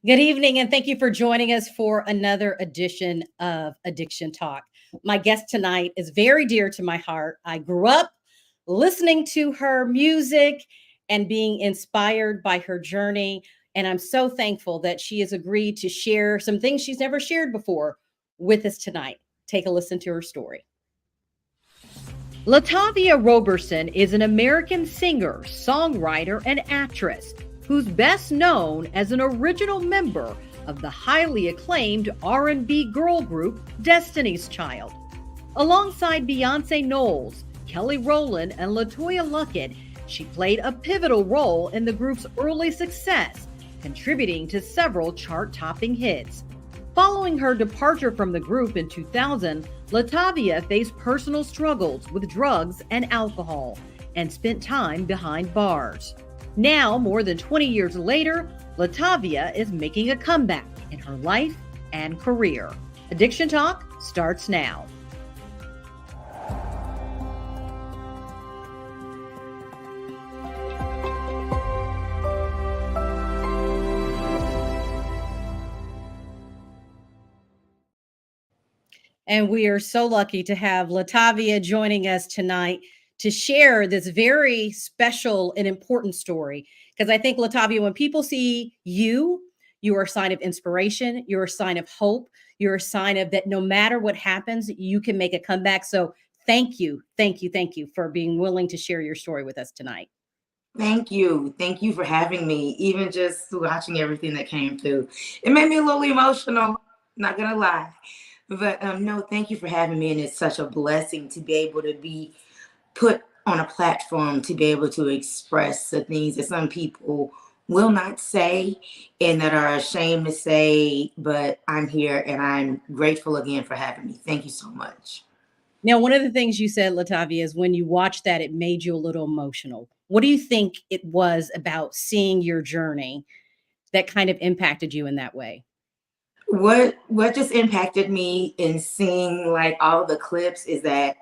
Good evening, and thank you for joining us for another edition of Addiction Talk. My guest tonight is very dear to my heart. I grew up listening to her music and being inspired by her journey. And I'm so thankful that she has agreed to share some things she's never shared before with us tonight. Take a listen to her story. LaTavia Roberson is an American singer, songwriter, and actress who's best known as an original member of the highly acclaimed R&B girl group Destiny's Child. Alongside Beyonce Knowles, Kelly Rowland, and LaToya Luckett, she played a pivotal role in the group's early success, contributing to several chart-topping hits. Following her departure from the group in 2000, LaTavia faced personal struggles with drugs and alcohol and spent time behind bars. Now, more than 20 years later, LaTavia is making a comeback in her life and career. Addiction Talk starts now. And we are so lucky to have LaTavia joining us tonight to share this very special and important story. Because I think, LaTavia, when people see you, you are a sign of inspiration. You're a sign of hope. You're a sign of that no matter what happens, you can make a comeback. So thank you for being willing to share your story with us tonight. Thank you. Thank you for having me. Even just watching everything that came through, it made me a little emotional, not gonna lie. But no, thank you for having me. And it's such a blessing to be able to be put on a platform to be able to express the things that some people will not say and that are ashamed to say. But I'm here and I'm grateful again for having me. Thank you so much. Now, one of the things you said, LaTavia, is when you watched that, it made you a little emotional. What do you think it was about seeing your journey that kind of impacted you in that way? What just impacted me in seeing like all the clips is that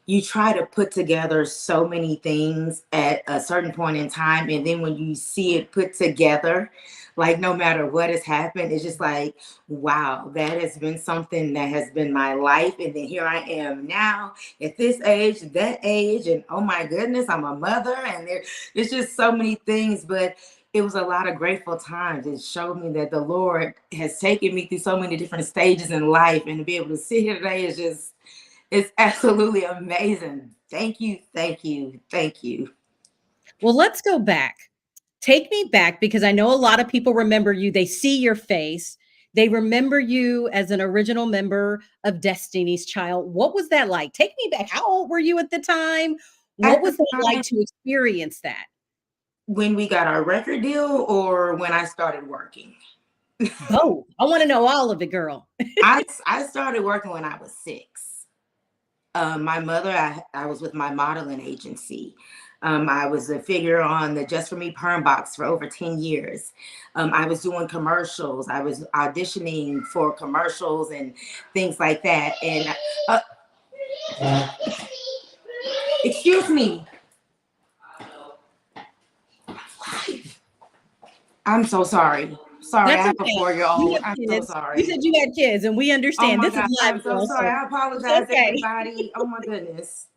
you try to put together so many things at a certain point in time, and then when you see it put together, like no matter what has happened, it's just like, wow, that has been something that has been my life. And then here I am now at this age, that age, and oh my goodness, I'm a mother, and there's just so many things. But it was a lot of grateful times. It showed me that the Lord has taken me through so many different stages in life, and to be able to sit here today is just, it's absolutely amazing. Thank you, thank you, thank you. Well, let's go back. Take me back, because I know a lot of people remember you. They see your face. They remember you as an original member of Destiny's Child. What was that like? Take me back. How old were you at the time? What At was the it like time to experience that? when we got our record deal or when I started working? Both. I want to know all of it, girl. I started working when I was 6. My mother, I was with my modeling agency. I was a figure on the Just For Me perm box for over 10 years. I was doing commercials. I was auditioning for commercials and things like that. And excuse me. I'm so sorry. Sorry, I That's have a okay. You 4-year-old. have I'm so kids. You sorry. said you had kids, and we Oh understand. my This is God, live, I'm so girl, sorry. so I it's apologize, okay. everybody. Oh my goodness.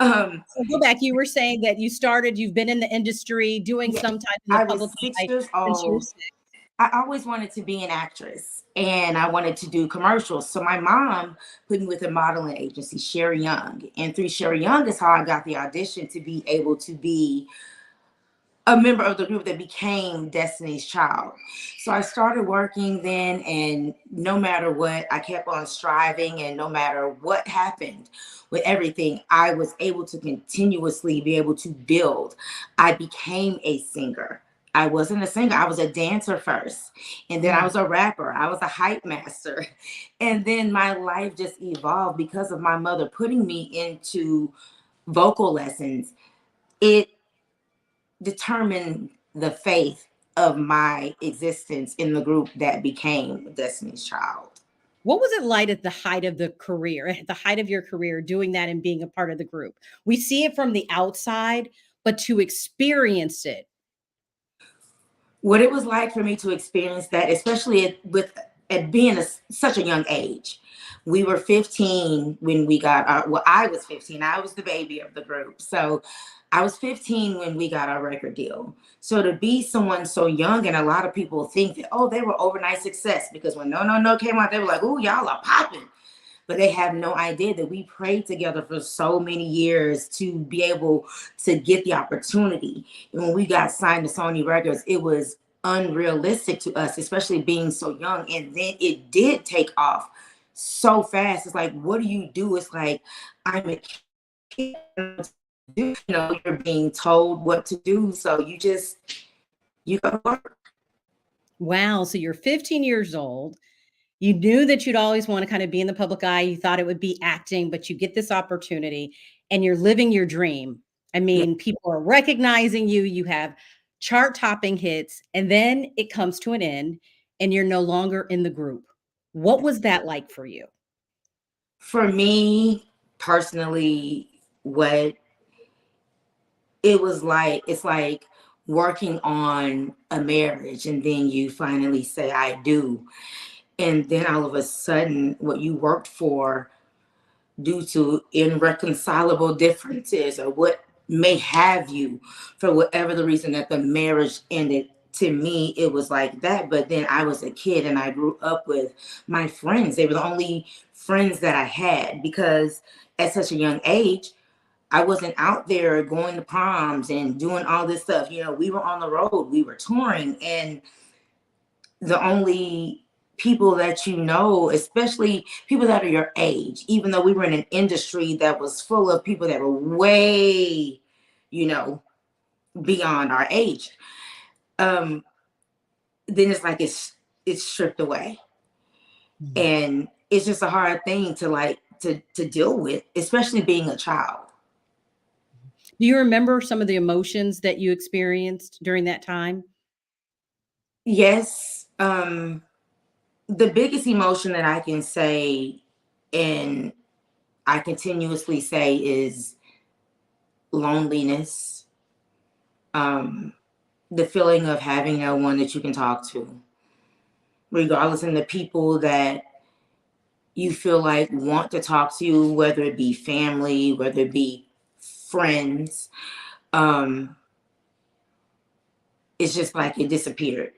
Um, So go back. You were saying that you've been in the industry doing yeah, some type in the I was public 6 eye years since you were old. 6. I always wanted to be an actress and I wanted to do commercials. So my mom put me with a modeling agency, Sherry Young. And through Sherry Young is how I got the audition to be able to be a member of the group that became Destiny's Child. So I started working then, and no matter what, I kept on striving, and no matter what happened with everything, I was able to continuously be able to build. I became a singer. I wasn't a singer, I was a dancer first, and then I Mm. was a rapper, I was a hype master. And then my life just evolved because of my mother putting me into vocal lessons. It determine the faith of my existence in the group that became Destiny's Child. What was it like at the height of the career, at the height of your career, doing that and being a part of the group? We see it from the outside, but to experience it. What it was like for me to experience that, especially at being such a young age. We were 15 when we got our, well, I was 15. I was the baby of the group. So I was 15 when we got our record deal. So to be someone so young, and a lot of people think that, oh, they were overnight success, because when No No No came out, they were like, oh, y'all are popping. But they have no idea that we prayed together for so many years to be able to get the opportunity. And when we got signed to Sony Records, it was unrealistic to us, especially being so young. And then it did take off so fast. It's like, what do you do? It's like, I'm a kid, you're being told what to do. So you go to work. Wow. So you're 15 years old. You knew that you'd always want to kind of be in the public eye. You thought it would be acting, but you get this opportunity and you're living your dream. I Yeah. mean, people are recognizing you, you have chart topping hits, and then it comes to an end and you're no longer in the group. What was that like for you? For me personally, what it was like, it's like working on a marriage and then you finally say I do, and then all of a sudden what you worked for, due to irreconcilable differences or what may have you, for whatever the reason that the marriage ended. To me it was like that, but then I was a kid and I grew up with my friends. They were the only friends that I had, because at such a young age I wasn't out there going to proms and doing all this stuff. We were on the road, we were touring, and the only people that especially people that are your age, even though we were in an industry that was full of people that were way, you know, beyond our age, um, then it's like it's stripped away. Mhm. And it's just a hard thing to to deal with, especially being a child. Do you remember some of the emotions that you experienced during that time? Yes. The biggest emotion that I can say, and I continuously say, is loneliness. Um, the feeling of having no one that you can talk to, regardless, and the people that you feel like want to talk to you, whether it be family, whether it be friends. Um, it's just like it disappeared.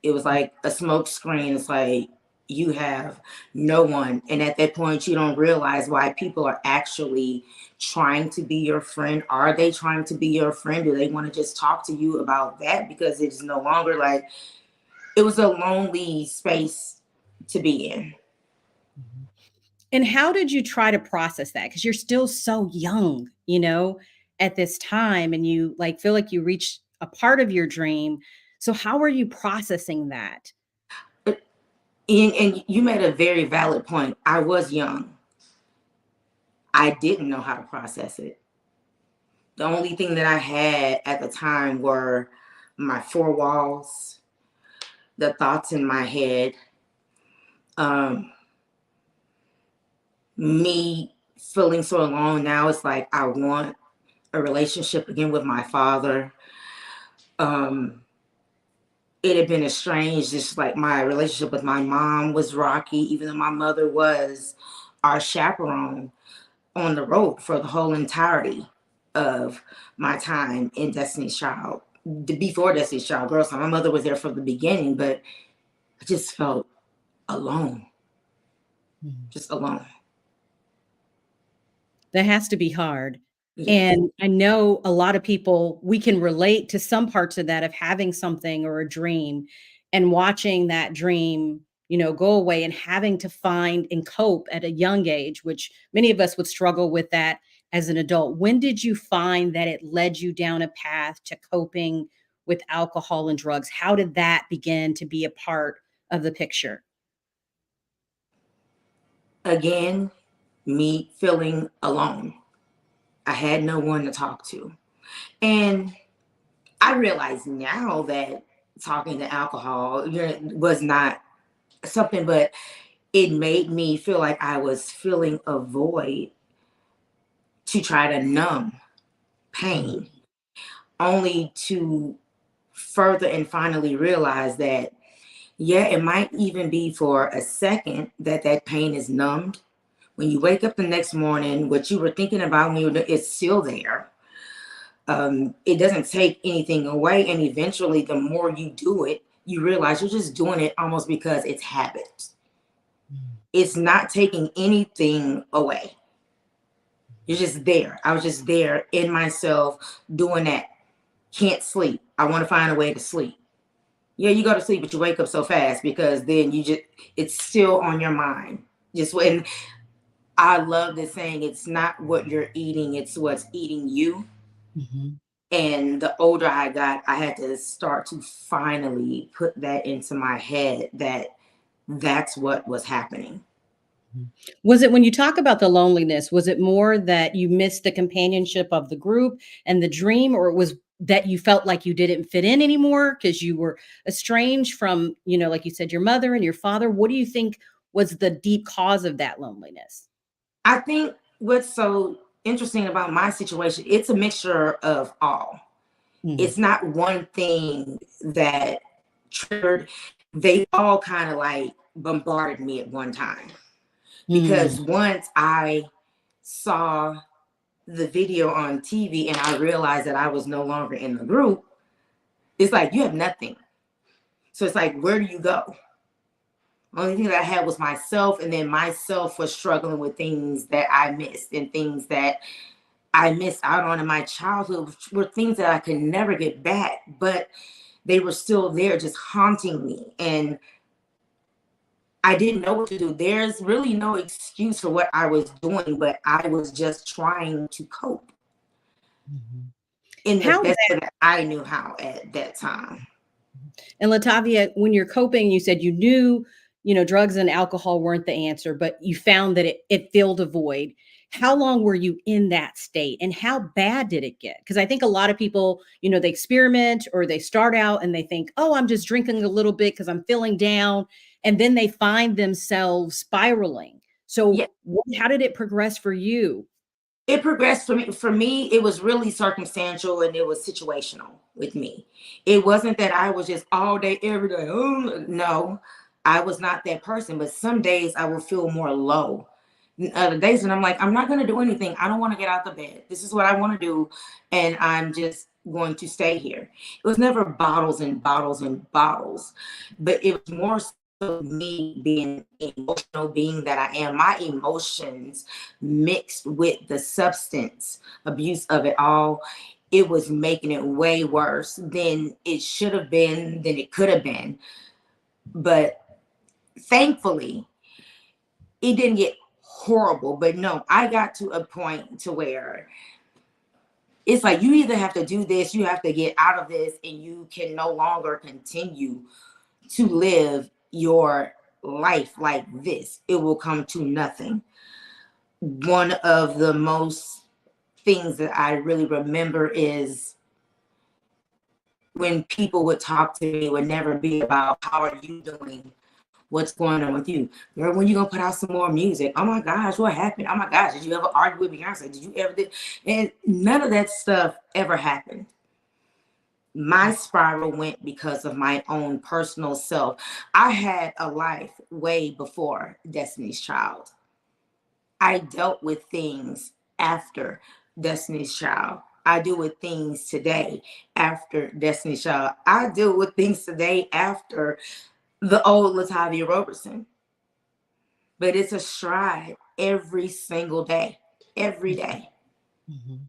It was like a smoke screen. It's like you have no one. And at that point, you don't realize why people are actually trying to be your friend. Are they trying to be your friend? Do they want to just talk to you about that? Because it's no longer like, it was a lonely space to be in. Mhm. And how did you try to process that? Because you're still so young, at this time, and you like feel like you reached a part of your dream. So how are you processing that? But and you made a very valid point. I was young. I didn't know how to process it. The only thing that I had at the time were my four walls, the thoughts in my head, um, me feeling so alone. Now it's like I want a relationship again with my father. Um, it had been estranged. Just like my relationship with my mom was rocky, even though my mother was our chaperone on the road for the whole entirety of my time in Destiny's Child. Before Destiny's Child, girls, my mother was there from the beginning, but I just felt alone, Mhm. just alone. That has to be hard. Yes. And I know a lot of people, we can relate to some parts of that, of having something or a dream and watching that dream, go away and having to find and cope at a young age, which many of us would struggle with that as an adult. When did you find that it led you down a path to coping with alcohol and drugs? How did that begin to be a part of the picture? Again, me feeling alone. I had no one to talk to. And I realize now that talking to alcohol was not something, but it made me feel like I was filling a void to try to numb Mhm. pain, only to further and finally realized that, yeah, it might even be for a second that that pain is numbed. When you wake up the next morning, what you were thinking about when you were, it's still there. It doesn't take anything away. And eventually, the more you do it, you realize you're just doing it almost because it's habit. It's not taking anything away. You're just there. I was just there in myself doing that. Can't sleep. I want to find a way to sleep. Yeah, you go to sleep, but you wake up so fast because then it's still on your mind. Just when I love this saying, it's not what you're eating, it's what's eating you. Mm-hmm. And the older I got, I had to start to finally put that into my head that that's what was happening. Was it, when you talk about the loneliness, was it more that you missed the companionship of the group and the dream, or it was that you felt like you didn't fit in anymore because you were estranged from, like you said, your mother and your father? What do you think was the deep cause of that loneliness? I think what's so interesting about my situation, it's a mixture of all. Mhm. It's not one thing that triggered. They all kind of like bombarded me at one time. Mm. Because once I saw the video on TV and I realized that I was no longer in the group, it's like you have nothing. So it's like, where do you go? Only thing that I had was myself, and then myself was struggling with things that I missed and things that I missed out on in my childhood, which were things that I could never get back, but they were still there just haunting me. And I didn't know what to do. There's really no excuse for what I was doing, but I was just trying to cope Mhm. in the How best way that I knew how at that time. And LaTavia, when you're coping, you said you knew, drugs and alcohol weren't the answer, but you found that it filled a void. How long were you in that state, and how bad did it get? Because I think a lot of people, they experiment or they start out and they think, oh, I'm just drinking a little bit because I'm feeling down. And then they find themselves spiraling. So Yeah, how did it progress for you? it progressed for me. For me, it was really circumstantial and it was situational with me. It wasn't that I was just all day, every day. Oh, no, I was not that person. But some days I will feel more low. Other days when I'm like, I'm not going to do anything. I don't want to get out the bed. This is what I want to do. And I'm just going to stay here. It was never bottles and bottles and bottles, but it was more so me being emotional being that I am. My emotions mixed with the substance abuse of it all, it was making it way worse than it should have been, than it could have been. But thankfully, it didn't get horrible. But no, I got to a point to where it's like you either have to do this, you have to get out of this, and you can no longer continue to live your life like this. It will come to nothing. One of the most things that I really remember is when people would talk to me, it would never be about how are you doing? What's going on with you? Girl, when you gonna put out some more music? Oh my gosh, what happened? Oh my gosh, did you ever argue with Beyonce? Did you ever did? And none of that stuff ever happened. My spiral went because of my own personal self. I had a life way before Destiny's Child. I dealt with things after Destiny's Child. I deal with things today after Destiny's Child. I deal with things today after the old LaTavia Roberson. But it's a stride every single day, every day. Mhm.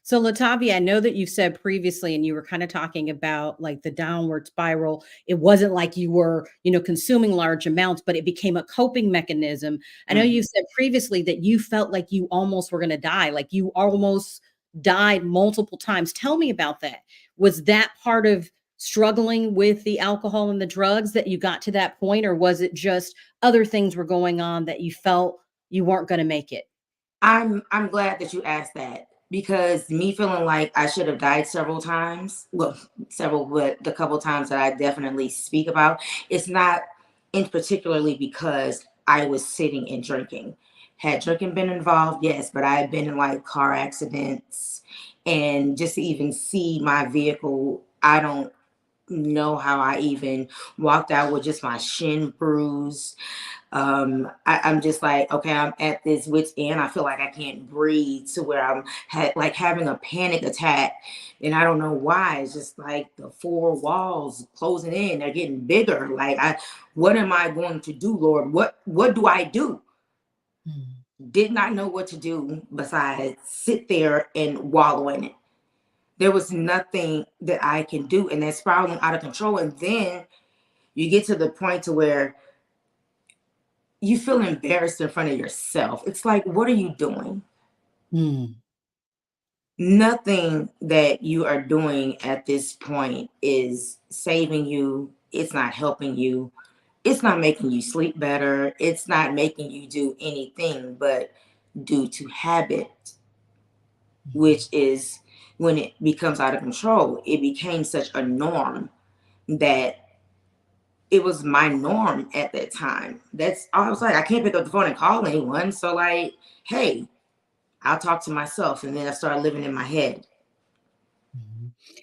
So, LaTavia, I know that you've said previously, and you were kind of talking about like the downward spiral. It wasn't like you were, consuming large amounts, but it became a coping mechanism. I know you Mhm. said previously that you felt like you almost were going to die, like you almost died multiple times. Tell me about that. Was that part of struggling with the alcohol and the drugs that you got to that point, or was it just other things were going on that you felt you weren't going to make it? I'm glad that you asked that because me feeling like I should have died several times, well, several, but the couple times that I definitely speak about, it's not in particularly because I was sitting and drinking. Had drinking been involved? Yes, but I had been in like car accidents, and just to even see my vehicle, I don't. know how I even walked out with just my shin bruised. I'm just like, okay, I'm at this wit's end. I feel like I can't breathe, to where I'm like having a panic attack, and I don't know why. It's just like the four walls closing in, they're getting bigger. Like, what am I going to do, Lord? What do I do? Did not know what to do besides sit there and wallow in it. There was nothing that I can do, and that's spiraling out of control. And then you get to the point to where you feel embarrassed in front of yourself. It's like, what are you doing? Nothing that you are doing at this point is saving you. It's not helping you. It's not making you sleep better. It's not making you do anything but due to habit, which is when it becomes out of control. It became such a norm that it was my norm at that time. That's I was like, I can't pick up the phone and call anyone. So like, hey, I'll talk to myself. And then I started living in my head.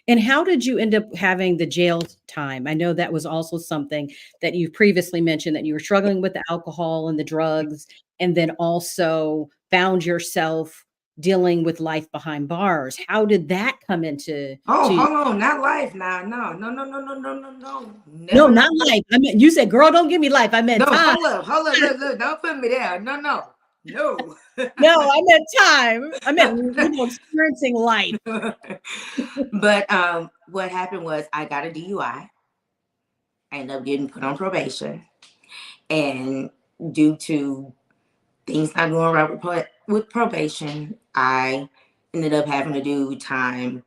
And how did you end up having the jail time? I know that was also something that you previously mentioned, that you were struggling with the alcohol and the drugs, and then also found yourself dealing with life behind bars. How did that come into Oh, to hold on, not life now. No, no, no, no, no, no, no, no. No, Never not life. life. I mean, you said, girl, don't give me life. I No, meant time. hold up, look, don't put me there. No, no, no. No, I meant time. I meant, experiencing life. But what happened was I got a DUI. I ended up getting put on probation. And due to things not going right with probation, I ended up having to do time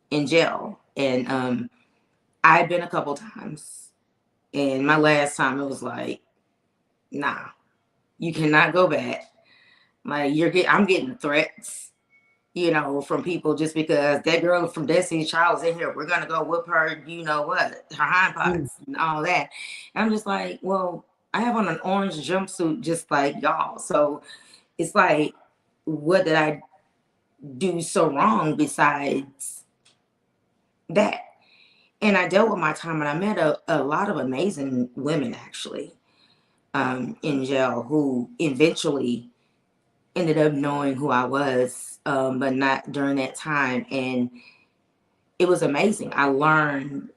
in jail. And I've been a couple times. And my last time, it was like, nah, you cannot go back. Like, I'm getting threats, from people, just because that girl from Destiny's Child is in here. We're gonna go whip her, you know what, her hind parts and all that. And I'm just like, well, I have on an orange jumpsuit just like y'all. So it's like, what did I do so wrong besides that? And I dealt with my time, and I met a lot of amazing women, actually, in jail, who eventually ended up knowing who I was, but not during that time. And it was amazing. I learned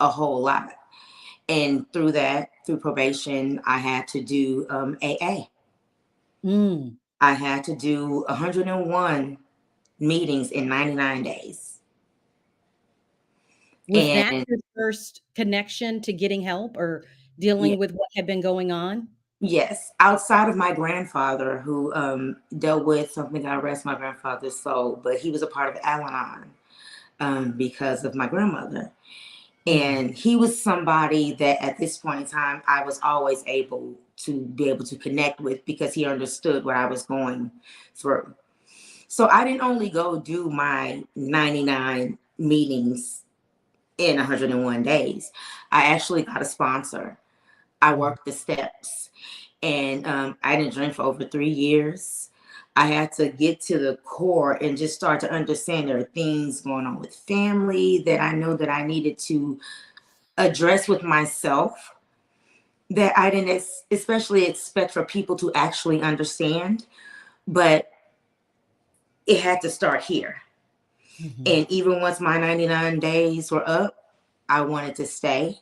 a whole lot. And through probation, I had to do AA. I had to do 101 meetings in 99 days. Was that And your first connection to getting help or dealing yeah, with what had been going on? yes, outside of my grandfather, who dealt with something that arrested my grandfather's soul, but he was a part of Al-Anon because of my grandmother. And he was somebody that at this point in time, I was always able to connect with, because he understood what I was going through. So I didn't only go do my 99 meetings in 101 days. I actually got a sponsor. I worked the steps, and I didn't drink for over 3 years. I had to get to the core and just start to understand there are things going on with family that I know that I needed to address with myself, that I didn't especially expect for people to actually understand. But it had to start here. And even once my 99 days were up, I wanted to stay.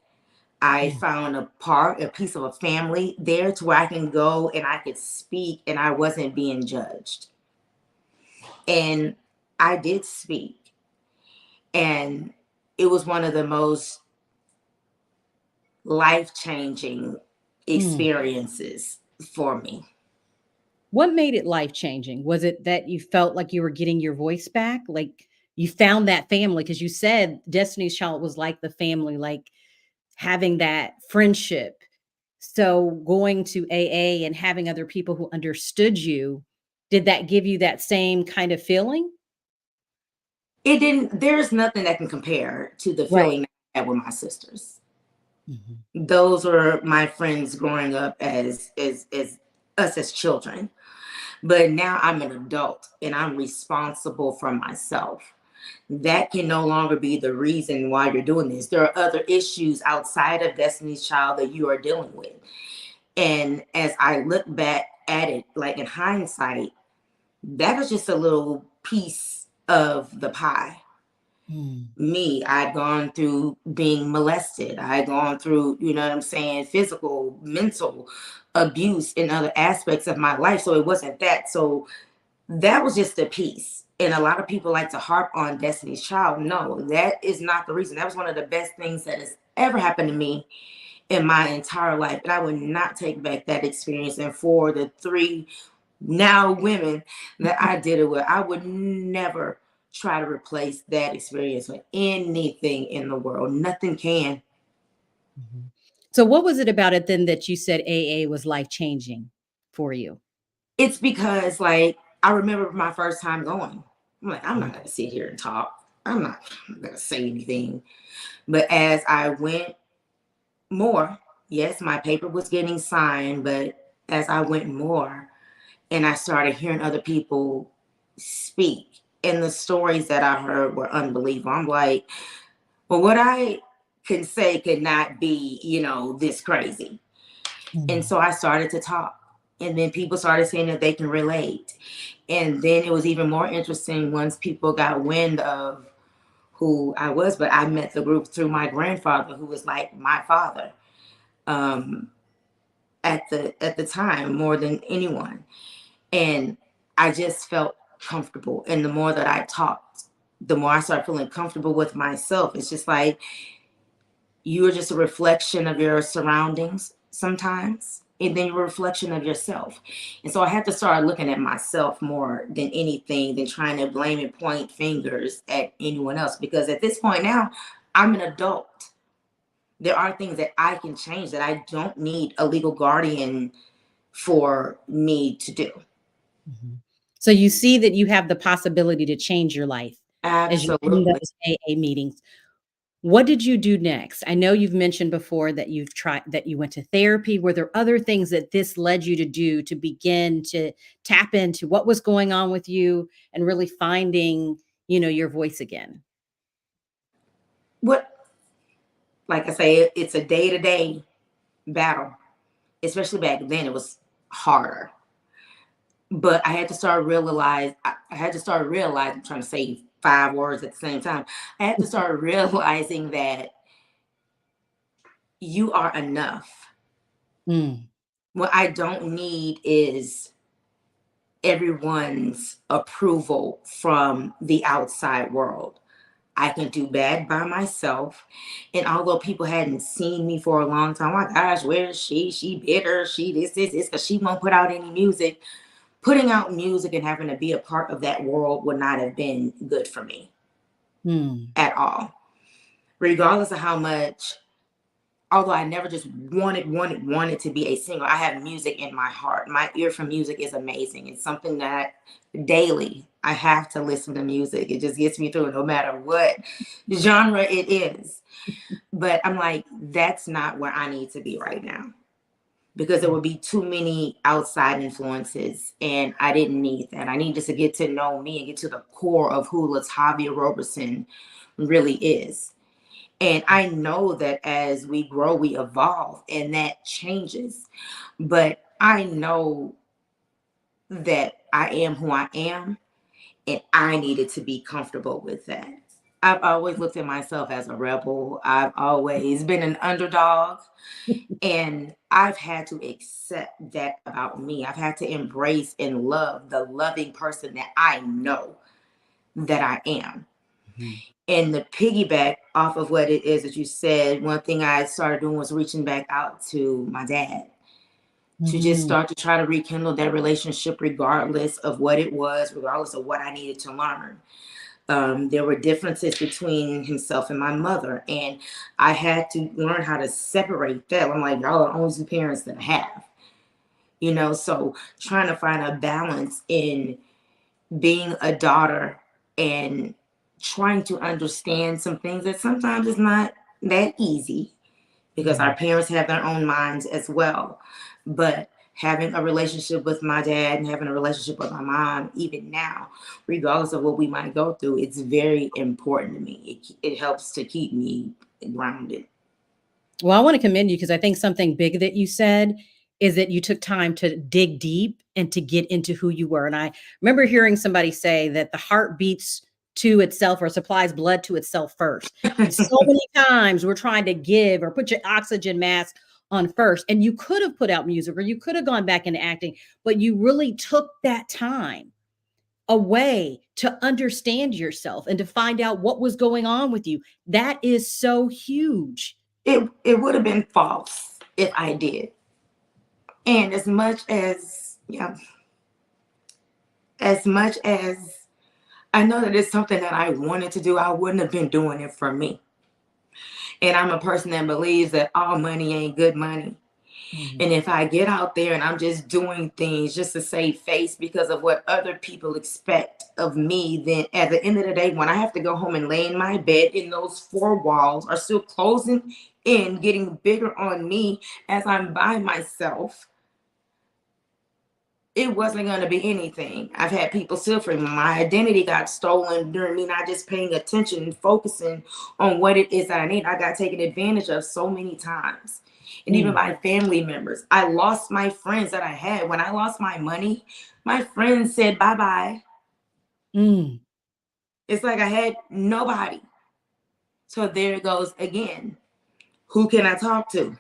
I found a piece of a family there, to where I can go and I could speak and I wasn't being judged. And I did speak. And it was one of the most life-changing experiences for me. What made it life-changing? Was it that you felt like you were getting your voice back? Like, you found that family? Because you said Destiny's Child was like the family, like having that friendship. So going to AA and having other people who understood you, did that give you that same kind of feeling? It didn't, there's nothing that can compare to the Right. feeling I had with my sisters. Those were my friends growing up as us as children. But now I'm an adult and I'm responsible for myself. that can no longer be the reason why you're doing this. There are other issues outside of Destiny's Child that you are dealing with. And as I look back at it, like in hindsight, that was just a little piece of the pie. Me, I'd gone through being molested. I'd gone through, you know what I'm saying, physical, mental abuse in other aspects of my life. So it wasn't that. So that was just a piece. And a lot of people like to harp on Destiny's Child. No, that is not the reason. That was one of the best things that has ever happened to me in my entire life. And I would not take back that experience. And for the 3 now women that I did it with, I would never try to replace that experience with anything in the world. Nothing can. So what was it about it then that you said AA was life changing for you? It's because, like, I remember my first time going. I'm like, I'm not going to sit here and talk. I'm not going to say anything. But as I went more, yes, my paper was getting signed, but as I went more and I started hearing other people speak, and the stories that I heard were unbelievable. I'm like, well, what I can say could not be, this crazy. And so I started to talk. And then people started saying that they can relate. And then it was even more interesting once people got wind of who I was. But I met the group through my grandfather, who was like my father at the time, more than anyone. And I just felt comfortable. And the more that I talked, the more I started feeling comfortable with myself. It's just like you are just a reflection of your surroundings sometimes, and then you're a reflection of yourself. And so I had to start looking at myself more than anything than trying to blame and point fingers at anyone else. Because at this point now, I'm an adult. There are things that I can change that I don't need a legal guardian for me to do. So you see that you have the possibility to change your life as you're in Absolutely. those AA meetings. What did you do next? I know you've mentioned before that you went to therapy. Were there other things that this led you to do to begin to tap into what was going on with you and really finding, your voice again? What, like I say, it's a day-to-day battle, especially back then. It was harder. But I had to start realize I had to start realizing, I'm trying to say 5 words at the same time. I had to start realizing that you are enough. What I don't need is everyone's approval from the outside world. I can do bad by myself. And although people hadn't seen me for a long time, oh my gosh, where is she? She bitter, she this, because she won't put out any music. Putting out music and having to be a part of that world would not have been good for me at all. Regardless of how much, although I never just wanted to be a singer, I have music in my heart. My ear for music is amazing. It's something that daily I have to listen to music. It just gets me through no matter what genre it is. But I'm like, that's not where I need to be right now, because there would be too many outside influences, and I didn't need that. I needed to get to know me and get to the core of who LaTavia Roberson really is. And I know that as we grow, we evolve, and that changes. But I know that I am who I am, and I needed to be comfortable with that. I've always looked at myself as a rebel. I've always been an underdog. And I've had to accept that about me. I've had to embrace and love the loving person that I know that I am. And the piggyback off of what it is that you said, one thing I started doing was reaching back out to my dad to just start to try to rekindle that relationship, regardless of what it was, regardless of what I needed to learn. There were differences between himself and my mother, and I had to learn how to separate that. I'm like, y'all are the only 2 parents that I have, so trying to find a balance in being a daughter and trying to understand some things that sometimes is not that easy, because our parents have their own minds as well. But having a relationship with my dad and having a relationship with my mom, even now, regardless of what we might go through, it's very important to me. It helps to keep me grounded. Well, I want to commend you because I think something big that you said is that you took time to dig deep and to get into who you were. And I remember hearing somebody say that the heart beats to itself or supplies blood to itself first. And so many times we're trying to give or put your oxygen mask on first. And you could have put out music or you could have gone back into acting, but you really took that time away to understand yourself and to find out what was going on with you. That is so huge. It would have been false if I did. And as much as I know that it's something that I wanted to do, I wouldn't have been doing it for me. And I'm a person that believes that all money ain't good money. Mm-hmm. And if I get out there and I'm just doing things just to save face because of what other people expect of me, then at the end of the day, when I have to go home and lay in my bed and those four walls are still closing in, getting bigger on me as I'm by myself, it wasn't going to be anything. I've had people steal from me. My identity got stolen during me not just paying attention and focusing on what it is that I need. I got taken advantage of so many times. And even my family members. I lost my friends that I had. When I lost my money, my friends said bye-bye. It's like I had nobody. So there it goes again. Who can I talk to?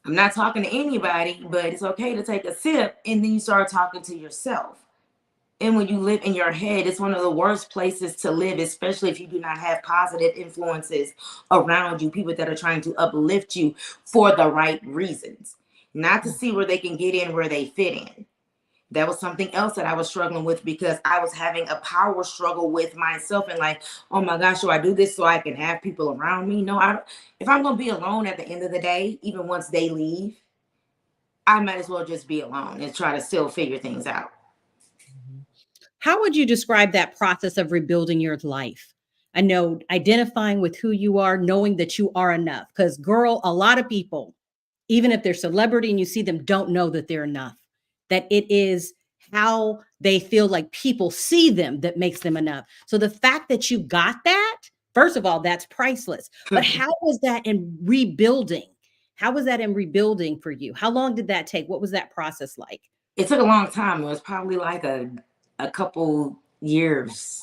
I'm not talking to anybody, but it's okay to take a sip and then you start talking to yourself. And when you live in your head, it's one of the worst places to live, especially if you do not have positive influences around you, people that are trying to uplift you for the right reasons, not to see where they can get in, where they fit in. That was something else that I was struggling with because I was having a power struggle with myself and like, oh my gosh, do I do this so I can have people around me? No, if I'm going to be alone at the end of the day, even once they leave, I might as well just be alone and try to still figure things out. How would you describe that process of rebuilding your life? I know identifying with who you are, knowing that you are enough. Because, girl, a lot of people, even if they're celebrity and you see them, don't know that they're enough. That it is how they feel like people see them that makes them enough. So the fact that you got that, first of all, that's priceless. But how was that in rebuilding? How was that in rebuilding for you? How long did that take? What was that process like? It took a long time. It was probably like a couple years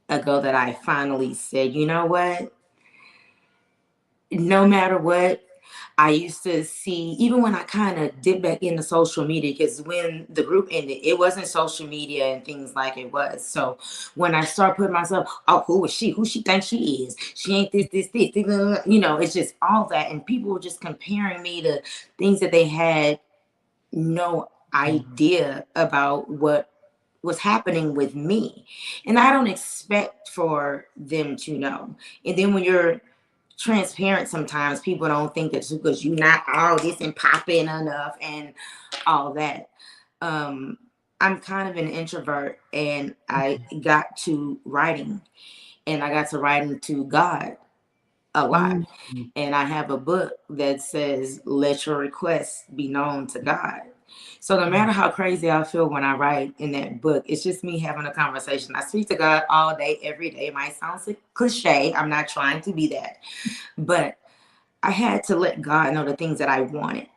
ago that I finally said, you know what? No matter what, I used to see, even when I kind of dipped back into social media, because when the group ended, it wasn't social media and things like it was. So when I start putting myself, oh, who is she? Who she thinks she is? She ain't this, you know, it's just all that. And people were just comparing me to things that they had no idea about what was happening with me. And I don't expect for them to know. And then when you're transparent, sometimes people don't think that because you're not all this and popping enough and all that. I'm kind of an introvert and I got to writing and I got to writing to God a lot. And I have a book that says, let your requests be known to God. So no matter how crazy I feel when I write in that book, it's just me having a conversation. I speak to God all day, every day. It might sound like cliche. I'm not trying to be that. But I had to let God know the things that I wanted.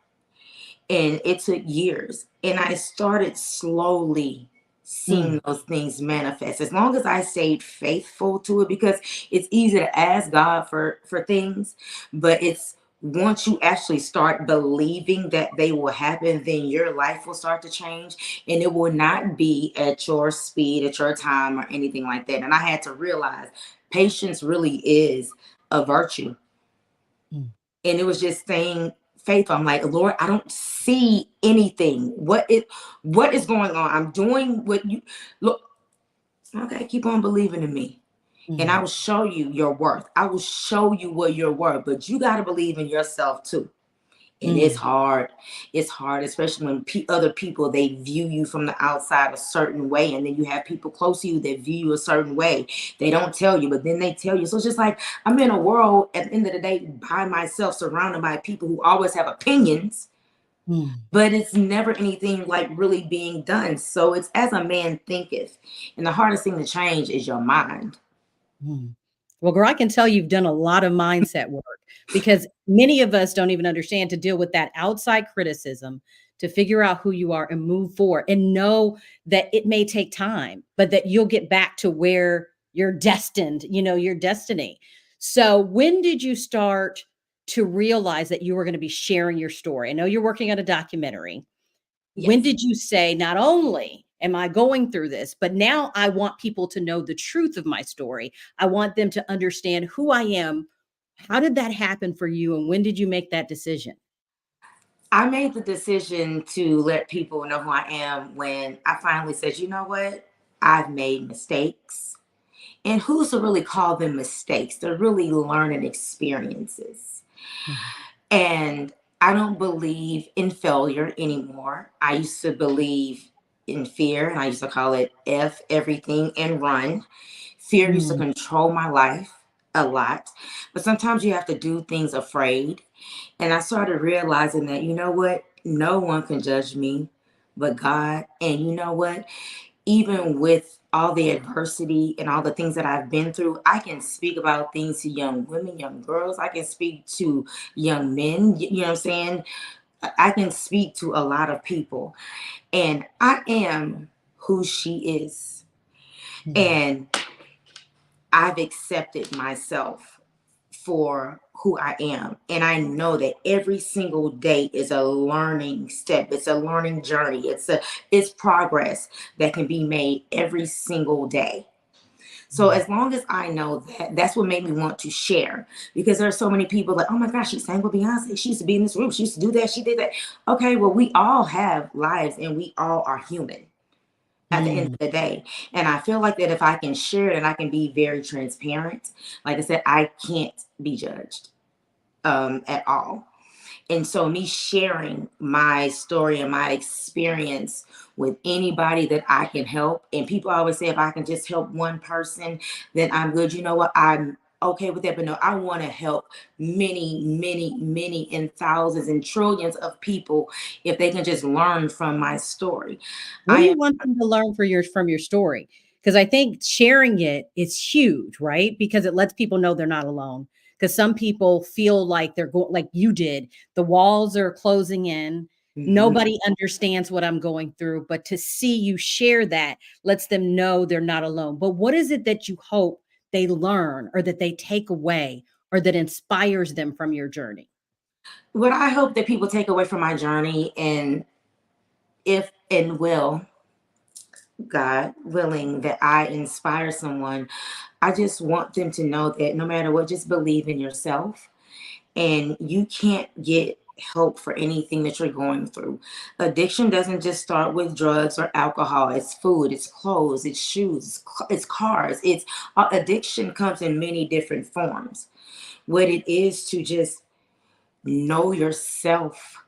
And it took years. And I started slowly seeing those things manifest. As long as I stayed faithful to it, because it's easy to ask God for things, but it's once you actually start believing that they will happen, then your life will start to change and it will not be at your speed, at your time or anything like that. And I had to realize patience really is a virtue. And it was just staying faithful. I'm like, Lord, I don't see anything. What is going on? I'm doing what you look. Okay, keep on believing in me. And I will show you your worth. I will show you what you're worth, but you got to believe in yourself too. And it's hard. It's hard, especially when other people, they view you from the outside a certain way. And then you have people close to you that view you a certain way. They don't tell you, but then they tell you. So it's just like, I'm in a world at the end of the day by myself, surrounded by people who always have opinions. Mm. but it's never anything like really being done. So it's as a man thinketh. And the hardest thing to change is your mind. Mm. Well, girl, I can tell you've done a lot of mindset work because many of us don't even understand to deal with that outside criticism, to figure out who you are and move forward and know that it may take time, but that you'll get back to where you're destined, your destiny. So, when did you start to realize that you were going to be sharing your story? I know you're working on a documentary. When Yes. did you say, not only am I going through this, but now I want people to know the truth of my story? I want them to understand who I am. How did that happen for you? And when did you make that decision? I made the decision to let people know who I am when I finally said, you know what? I've made mistakes. And who's to really call them mistakes? They're really learning experiences. Mhm. And I don't believe in failure anymore. I used to believe in fear, and I used to call it F everything and run. Fear used to Mm. control my life a lot, but sometimes you have to do things afraid. And I started realizing that, you know what? No one can judge me but God. And you know what? Even with all the adversity and all the things that I've been through, I can speak about things to young women, young girls. I can speak to young men. You know what I'm saying? I can speak to a lot of people. And I am who she is. Mm. And I've accepted myself for who I am. And I know that every single day is a learning step. It's a learning journey. It's progress that can be made every single day. So Mm. as long as I know that, that's what made me want to share. Because there are so many people like, oh my gosh, she sang with Beyonce. She used to be in this room. She used to do that. She did that. Okay, well, we all have lives and we all are human at the end of Mm. the day. And I feel like that if I can share it and I can be very transparent, like I said, I can't be judged at all. And so, me sharing my story and my experience with anybody that I can help, and people always say, if I can just help one person, then I'm good. You know what? I'm okay with that. But no, I want to help many, many, many, and thousands and trillions of people if they can just learn from my story. What do I you want them to learn from your story? Because I think sharing it is huge, right? Because it lets people know they're not alone. Because some people feel like they're going, like you did, the walls are closing in. am. Nobody understands what I'm going through, but to see you share that lets them know they're not alone. But what is it that you hope they learn or that they take away or that inspires them from your journey? What I hope that people take away from my journey, and if and will, God willing, that I inspire someone, I just want them to know that no matter what, just believe in yourself. And you can't get help for anything that you're going through. Addiction doesn't just start with drugs or alcohol. It's food, it's clothes, it's shoes, it's cars. It's addiction comes in many different forms. What it is to just know yourself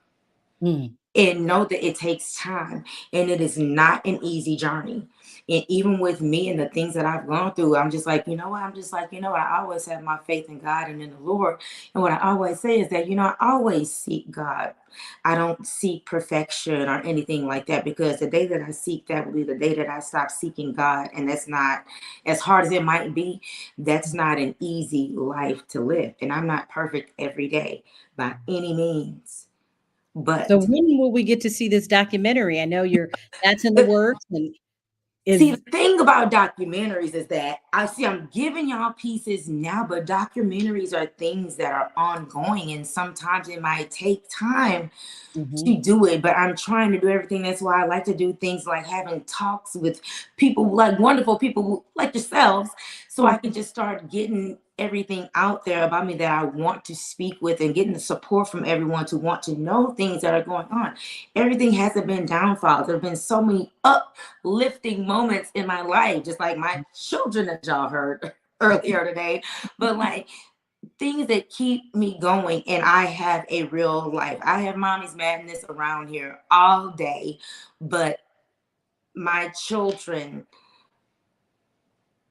Mm. and know that it takes time and it is not an easy journey. And even with me and the things that I've gone through, I'm just like, you know what? I'm just like, you know what? I always have my faith in God and in the Lord. And what I always say is that, I always seek God. I don't seek perfection or anything like that, because the day that I seek that will be the day that I stop seeking God. And that's not, as hard as it might be, that's not an easy life to live. And I'm not perfect every day by any means. So But when will we get to see this documentary? I know that's in the works and see, is the thing about documentaries is that I'm giving y'all pieces now, but documentaries are things that are ongoing, and sometimes it might take time to mhm. do it, but I'm trying to do everything. That's why I like to do things like having talks with people, like wonderful people like yourselves, so I can just start getting everything out there about me that I want to speak with, and getting the support from everyone to want to know things that are going on. Everything hasn't been downfalls. There have been so many uplifting moments in my life, just like my children that y'all heard earlier today. But like, things that keep me going, and I have a real life. I have mommy's madness around here all day, but my children,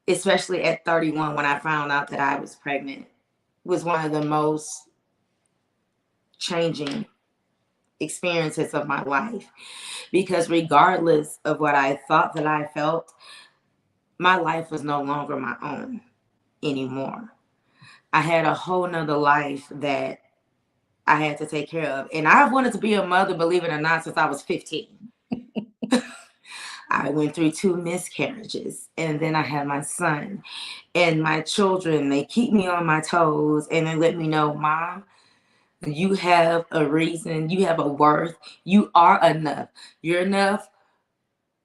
especially at 31 when I found out that I was pregnant, was one of the most changing experiences of my life, because regardless of what I thought that I felt, my life was no longer my own anymore. I had a whole nother life that I had to take care of. And I've wanted to be a mother, believe it or not, since I was 15. I went through 2 miscarriages, and then I had my son. And my children, they keep me on my toes, and they let me know, Mom, you have a reason, you have a worth, you are enough. You're enough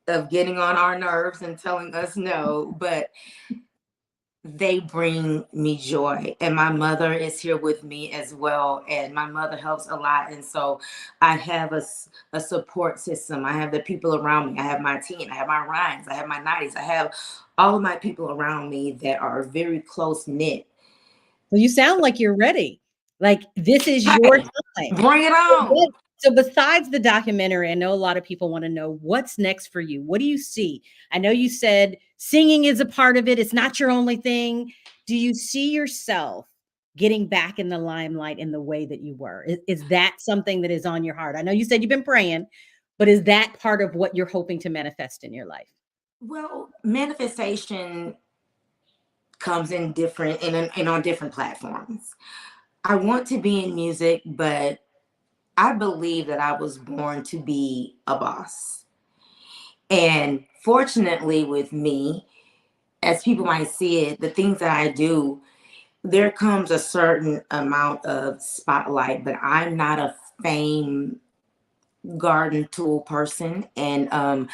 of getting on our nerves and telling us no, but they bring me joy. And my mother is here with me as well. And my mother helps a lot. And so I have a support system. I have the people around me. I have my team. I have my Ryans. I have my 90s. I have all of my people around me that are very close knit. Well, you sound like you're ready. Like this is your Hey, time. bring it on. So besides the documentary, I know a lot of people want to know what's next for you. What do you see? I know you said singing is a part of it. It's not your only thing. Do you see yourself getting back in the limelight in the way that you were? Is that something that is on your heart? I know you said you've been praying, but is that part of what you're hoping to manifest in your life? Well, manifestation comes in different and on different platforms. I want to be in music, but I believe that I was born to be a boss. And fortunately, with me, as people might see it, the things that I do, there comes a certain amount of spotlight, but I'm not a fame garden tool person. And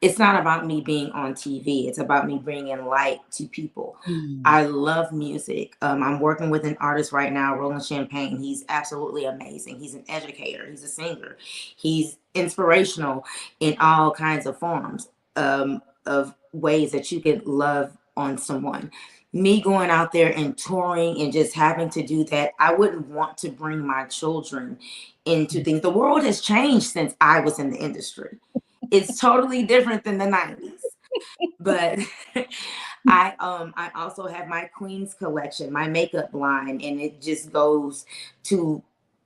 it's not about me being on TV, it's about me bringing light to people. Mm. I love music. I'm working with an artist right now, Roland Champagne. He's absolutely amazing. He's an educator, he's a singer, he's inspirational in all kinds of forms, of ways that you can love on someone. Me going out there and touring and just having to do that, I wouldn't want to bring my children into things. The world has changed since I was in the industry. It's totally different than the 90s. But I also have my Queens collection, my makeup line, and it just goes to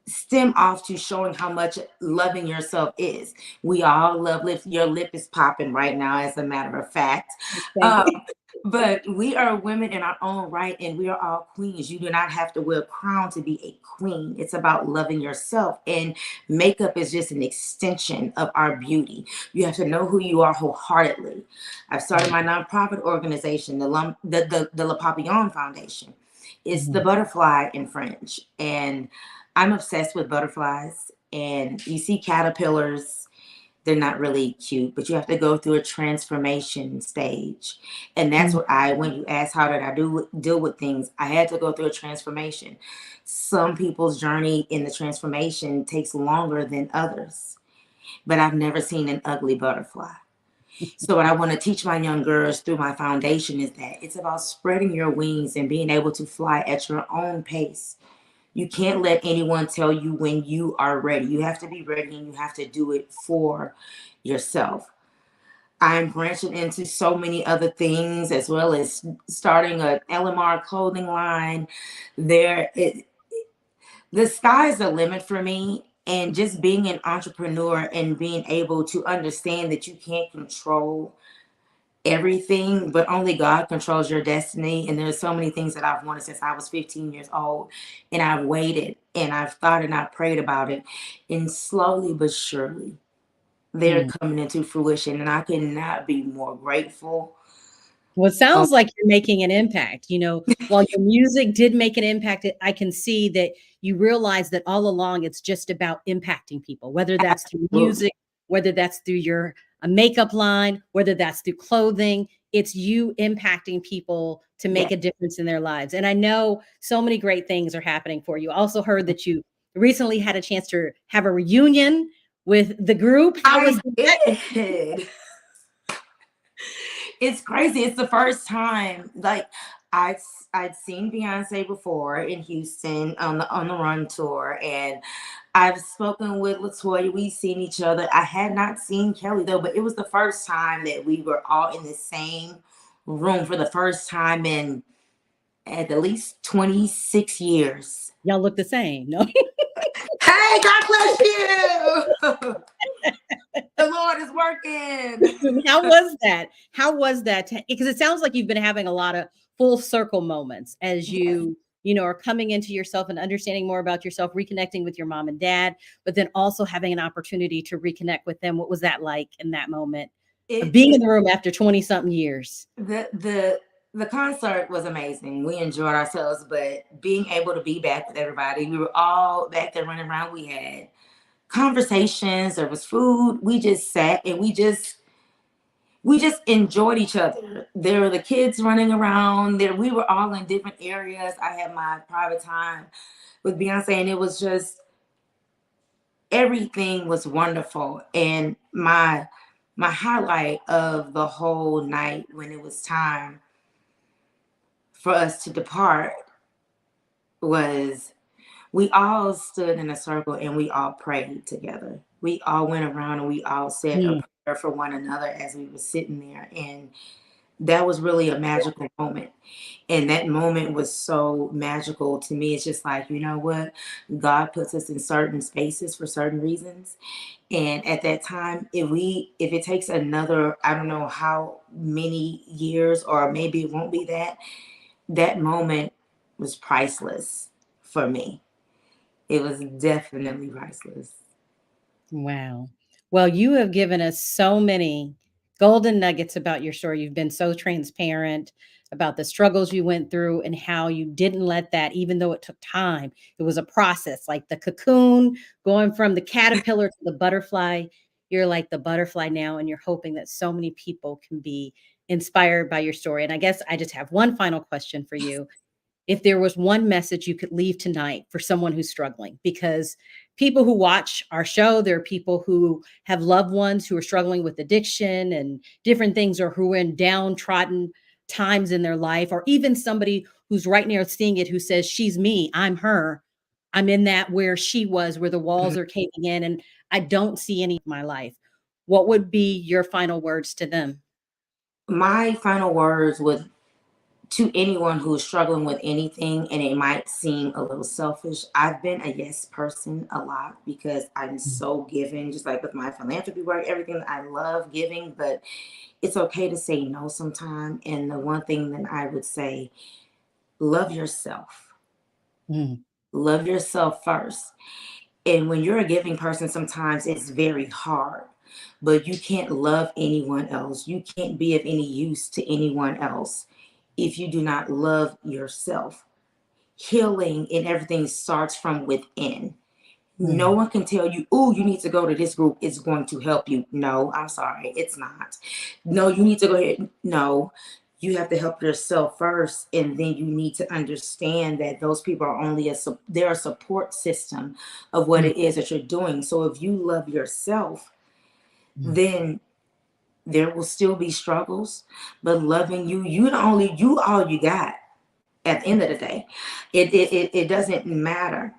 stem off to showing how much loving yourself is. We all love lips. Your lip is popping right now, as a matter of fact. Thank Um, you. but we are women in our own right, and we are all queens. You do not have to wear a crown to be a queen. It's about loving yourself, and makeup is just an extension of our beauty. You have to know who you are wholeheartedly. I've started my nonprofit organization, the La Papillon Foundation. It's the Mhm. butterfly in French, and I'm obsessed with butterflies. And you see caterpillars, they're not really cute, but you have to go through a transformation stage. And that's what when you ask how did I deal with things, I had to go through a transformation. Some people's journey in the transformation takes longer than others, but I've never seen an ugly butterfly. So what I want to teach my young girls through my foundation is that it's about spreading your wings and being able to fly at your own pace. You can't let anyone tell you when you are ready. You have to be ready, and you have to do it for yourself. I'm branching into so many other things, as well as starting a LMR clothing line. The sky's the limit for me. And just being an entrepreneur and being able to understand that you can't control everything, but only God controls your destiny. And there's so many things that I've wanted since I was 15 years old. And I've waited and I've thought and I've prayed about it. And slowly but surely, they're Mm. coming into fruition. And I could not be more grateful. Well, it Oh, sounds like you're making an impact. While your music did make an impact, I can see that you realize that all along it's just about impacting people, whether that's through absolutely. music, whether that's through your makeup line, whether that's through clothing. It's you impacting people to Yeah. make a difference in their lives. And I know so many great things are happening for you. I also heard that you recently had a chance to have a reunion with the group. How was I did. It's crazy. It's the first time. Like I'd I'd seen Beyonce before in Houston on the Run tour, and I've spoken with LaTavia. We've seen each other. I had not seen Kelly though, but it was the first time that we were all in the same room for the first time in at least 26 years. y'all look the same? No. Hey, God bless you. The Lord is working. How was that? How was that? Because it sounds like you've been having a lot of full circle moments as Yes. you know, are coming into yourself and understanding more about yourself, reconnecting with your mom and dad, but then also having an opportunity to reconnect with them. What was that like in that moment of being It in the room after 20 something years? the concert was amazing. We enjoyed ourselves, but being able to be back with everybody, we were all back there running around. We had conversations, there was food. We just sat and we just enjoyed each other. There were the kids running around. There we were all in different areas. I had my private time with Beyonce, and it was just everything was wonderful. And my highlight of the whole night when it was time for us to depart was we all stood in a circle and we all prayed together. We all went around and we all said a Mm. prayer for one another as we were sitting there. And that was really a magical moment. And that moment was so magical to me. It's just like, you know what? God puts us in certain spaces for certain reasons. And at that time, if it takes another, I don't know how many years, or maybe it won't be that moment was priceless for me. It was definitely priceless. Wow. Well, you have given us so many golden nuggets about your story. You've been so transparent about the struggles you went through and how you didn't let that, even though it took time, it was a process like the cocoon going from the caterpillar to the butterfly. You're like the butterfly now, and you're hoping that so many people can be inspired by your story. And I guess I just have one final question for you. If there was one message you could leave tonight for someone who's struggling, because people who watch our show, there are people who have loved ones who are struggling with addiction and different things, or who are in downtrodden times in their life, or even somebody who's right now seeing it who says, she's me, I'm her, I'm in that where she was, where the walls are caving in and I don't see any of my life. What would be your final words to them? My final words would to anyone who's struggling with anything, and it might seem a little selfish. I've been a yes person a lot because I'm so giving, just like with my philanthropy work, everything. I love giving, but it's okay to say no sometime. And the one thing that I would say, love yourself. Mm, Love yourself first. And when you're a giving person, sometimes it's very hard, but you can't love anyone else. You can't be of any use to anyone else if you do not love yourself. Healing and everything starts from within. No mm, one can tell you, oh, you need to go to this group. It's going to help you. No, I'm sorry. It's not. No, you need to go here. No, you have to help yourself first. And then you need to understand that those people are only they're a support system of what mm, it is that you're doing. So if you love yourself, mm, then there will still be struggles, but loving you, you all you got at the end of the day. It doesn't matter.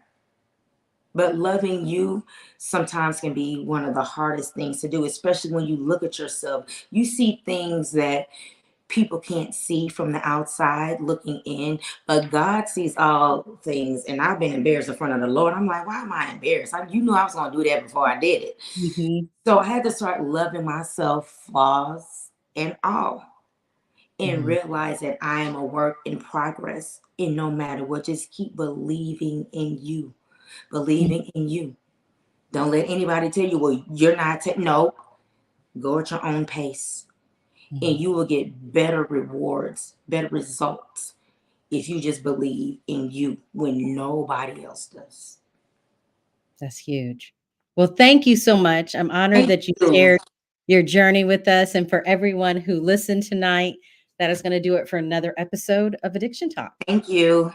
But loving you sometimes can be one of the hardest things to do, especially when you look at yourself. You see things that people can't see from the outside looking in, but God sees all things. And I've been embarrassed in front of the Lord. I'm like, why am I embarrassed? You knew I was going to do that before I did it. mhm, So I had to start loving myself, flaws and all, and mhm, realize that I am a work in progress. And no matter what, just keep believing in you. mm, Believing in you. Don't let anybody tell you, well, you're not. No, go at your own pace, and mhm. you will get better rewards, better results if you just believe in you when nobody else does. That's huge. Well, thank you so much. I'm honored Thank that you you. shared your journey with us. And for everyone who listened tonight, that is going to do it for another episode of Addiction Talk. Thank you.